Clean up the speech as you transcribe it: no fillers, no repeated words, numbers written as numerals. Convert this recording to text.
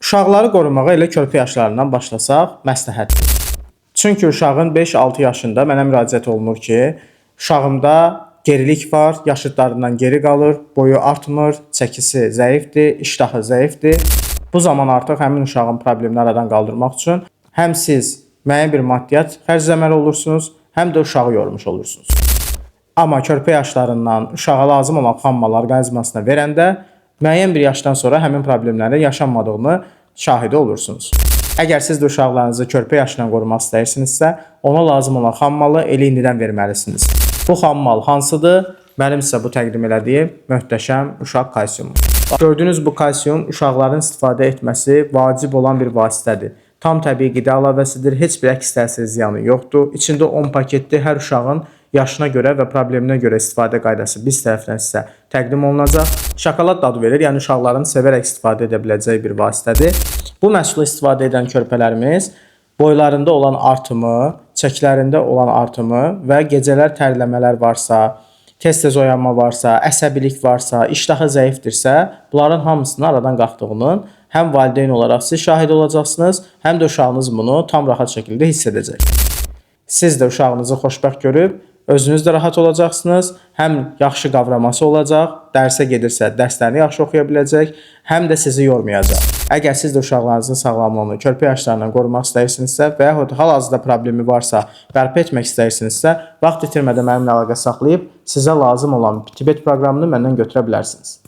Uşaqları qorumağa elə körpə yaşlarından başlasaq məsləhətdir. Çünki uşağın 5-6 yaşında mənə müraciət olunur ki, uşağımda gerilik var, yaşıdlarından geri qalır, boyu artmır, çəkisi zəifdir, iştahı zəifdir. Bu zaman artıq həmin uşağın problemini aradan qaldırmaq üçün həm siz müəyyən bir maddiyyat xərcləməli olursunuz, həm də uşağı yormuş olursunuz. Amma körpə yaşlarından uşağa lazım olan xammalı orqanizmasına verəndə müəyyən bir yaşdan sonra həmin problemlərin yaşanmadığını şahidi olursunuz. Əgər siz də uşaqlarınızı körpə yaşından qorumaq istəyirsinizsə, ona lazım olan xammalı elə indidən verməlisiniz. Bu xammal hansıdır? Mənim sizə bu təqdim elədiyim möhtəşəm uşaq kalsiumu. Gördüyünüz bu kalsium uşaqların istifadə etməsi vacib olan bir vasitədir. Tam təbii qida əlavəsidir, heç bir əks təsir ziyanı yoxdur. İçində 10 paketdir, hər uşağın yaşına görə və probleminə görə istifadə qaydası biz tərəfdən sizə təqdim olunacaq. Şokolad dadı verir, yəni uşaqların sevərək istifadə edə biləcəyi bir vasitədir. Bu məhsulu istifadə edən körpələrimiz boylarında olan artımı, çəklərində olan artımı və gecələr tərləmələr varsa, tez-tez oyanma varsa, əsəbilik varsa, iştahı zəifdirsə, bunların hamısının aradan qalxdığının həm valideyn olaraq siz şahid olacaqsınız, həm də uşağınız bunu tam rahat şəkildə hiss edəcək. Siz də uşağınızı xoşbəxt görüb, özünüz də rahat olacaqsınız, həm yaxşı qavraması olacaq, dərsə gedirsə dərslərini yaxşı oxuya biləcək, həm də sizi yormayacaq. Əgər siz də uşaqlarınızın sağlamlığını körpə yaşlarından qorumaq istəyirsinizsə və yaxud hal-hazırda problemi varsa, bərpa etmək istəyirsinizsə, vaxt itirmədən mənimlə əlaqə saxlayıb sizə lazım olan Tibet proqramını məndən götürə bilərsiniz.